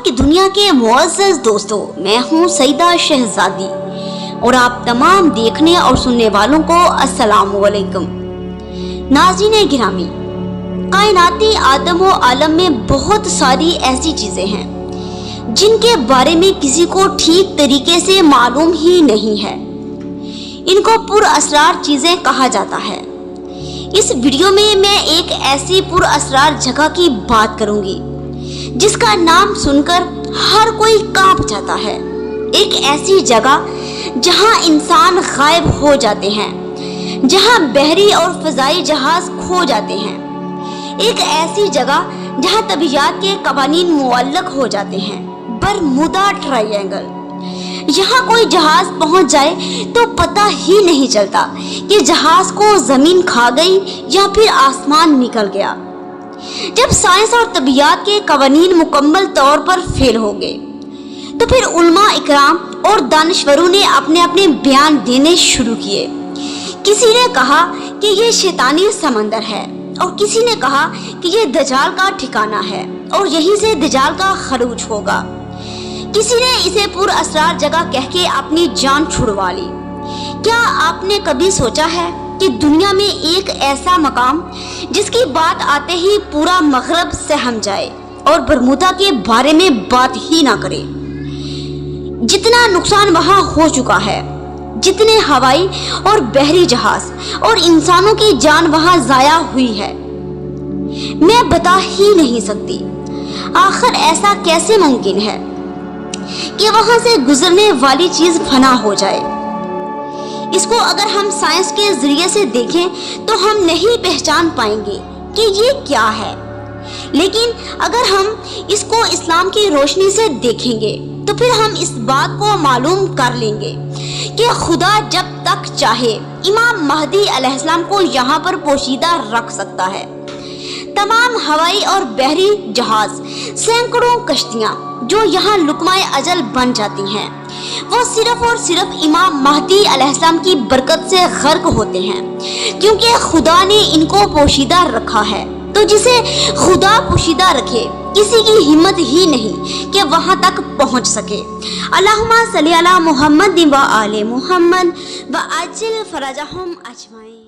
की दुनिया के मुअज़्ज़ज़ दोस्तों, मैं हूँ सईदा शहजादी और आप तमाम देखने और सुनने वालों को अस्सलामु अलैकुम। नाज़रीन गिरामी, कायनाती आदम व आलम में बहुत सारी ऐसी चीज़ें हैं जिनके बारे में किसी को ठीक तरीके से मालूम ही नहीं है। इनको पुरअसरार चीज़ें कहा जाता है। इस वीडियो में मैं एक ऐसी पुरअसरार जगह की बात करूंगी जिसका नाम सुनकर हर कोई कांप जाता है। एक ऐसी जगह जहां इंसान गायब हो जाते हैं, जहां बहरी और फजाई जहाज खो जाते हैं। एक ऐसी जगह जहां तबीयत के कवानीन मुअल्लक हो जाते हैं। Bermuda triangle. यहाँ कोई जहाज पहुंच जाए तो पता ही नहीं चलता कि जहाज को जमीन खा गई या फिर आसमान निकल गया। जब साइंस और तबीयत के कवानीन मुकम्मल तौर पर फेल हो गए तो फिर उलमा इकराम और दानिश्वरों ने अपने अपने बयान देने शुरू किए। किसी ने कहा कि ये शैतानी समंदर है और किसी ने कहा कि ये दजाल का ठिकाना है और यहीं से दजाल का खरूज होगा। किसी ने इसे पुरअसरार जगह कह के अपनी जान छुड़वा ली। क्या आपने कभी सोचा है कि दुनिया में एक ऐसा मकाम जिसकी बात आते ही पूरा मगरब सहम जाए और बरमूदा के बारे में बात ही ना करे? जितना नुकसान वहां हो चुका है, जितने हवाई और बहरी जहाज और इंसानों की जान वहां जाया हुई है, मैं बता ही नहीं सकती। आखिर ऐसा कैसे मुमकिन है कि वहां से गुजरने वाली चीज फना हो जाए? इसको अगर हम साइंस के जरिए से देखें तो हम नहीं पहचान पाएंगे कि ये क्या है, लेकिन अगर हम इसको इस्लाम की रोशनी से देखेंगे तो फिर हम इस बात को मालूम कर लेंगे कि खुदा जब तक चाहे इमाम महदी अलैहिस्सलाम को यहाँ पर पोशीदा रख सकता है। तमाम हवाई और बहरी जहाज, सैकड़ों कश्तियाँ जो यहाँ लुकमाए अजल बन जाती हैं, वो सिर्फ और सिर्फ इमाम महदी अलैहिस्सलाम की बरकत से गर्क होते हैं, क्योंकि खुदा ने इनको पोशीदा रखा है। तो जिसे खुदा पोशीदा रखे, किसी की हिम्मत ही नहीं कि वहां तक पहुंच सके। अल्लाहुम्मा सल्ली अला मुहम्मद व आले मुहम्मद व अज्जिल फरजहुम अजमाइन।